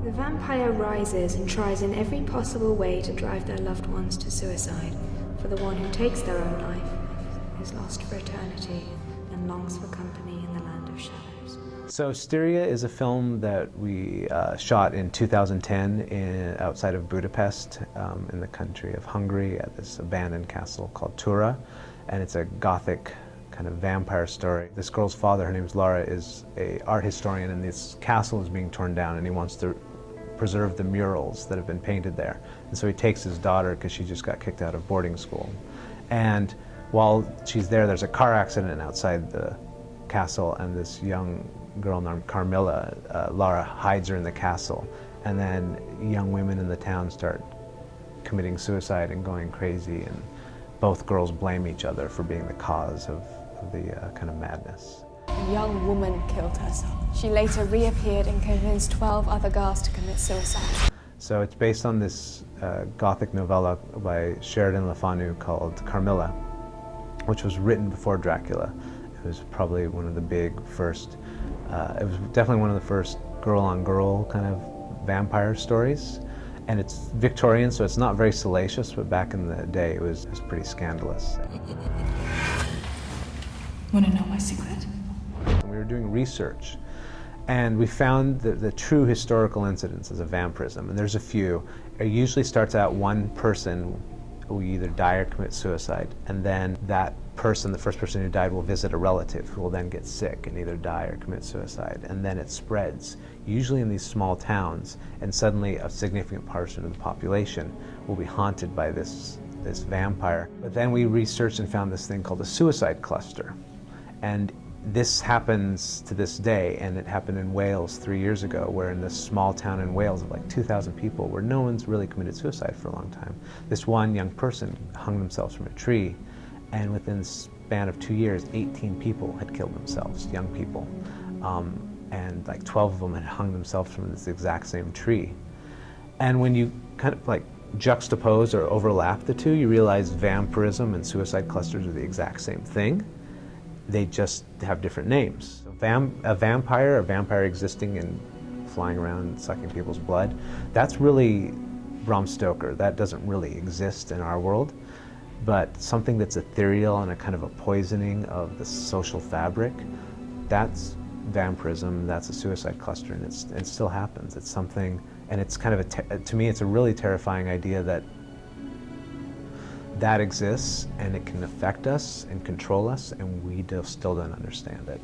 The vampire rises and tries in every possible way to drive their loved ones to suicide, for the one who takes their own life is lost for eternity and longs for company in the land of shadows. So Styria is a film that we shot in 2010 outside of Budapest, in the country of Hungary, at this abandoned castle called Tura, and it's a Gothic kind of vampire story. This girl's father, her name is Laura, is an art historian, and this castle is being torn down, and he wants to preserve the murals that have been painted there. And so he takes his daughter, because she just got kicked out of boarding school. And while she's there, there's a car accident outside the castle, and this young girl named Carmilla, Laura, hides her in the castle. And then young women in the town start committing suicide and going crazy, and both girls blame each other for being the cause of the kind of madness. A young woman killed herself. She later reappeared and convinced 12 other girls to commit suicide. So it's based on this Gothic novella by Sheridan Le Fanu called Carmilla, which was written before Dracula. It was probably one of the big first, it was definitely one of the first girl-on-girl kind of vampire stories. And it's Victorian, so it's not very salacious, but back in the day it was pretty scandalous. Want to know my secret? We were doing research, and we found the true historical incidences of vampirism, and there's a few. It usually starts out one person who either die or commit suicide, and then that person, the first person who died, will visit a relative who will then get sick and either die or commit suicide, and then it spreads, usually in these small towns, and suddenly a significant portion of the population will be haunted by this vampire. But then we researched and found this thing called a suicide cluster, and this happens to this day, and it happened in Wales 3 years ago, where in this small town in Wales of like 2,000 people, where no one's really committed suicide for a long time, this one young person hung themselves from a tree, and within the span of 2 years, 18 people had killed themselves, young people, and like 12 of them had hung themselves from this exact same tree. And when you kind of like juxtapose or overlap the two, you realize vampirism and suicide clusters are the exact same thing. They just have different names. A vampire existing and flying around and sucking people's blood, that's really Bram Stoker. That doesn't really exist in our world. But something that's ethereal and a kind of a poisoning of the social fabric, that's vampirism, that's a suicide cluster, and it still happens. It's something, and it's kind of, to me, it's a really terrifying idea that exists, and it can affect us and control us, and we still don't understand it.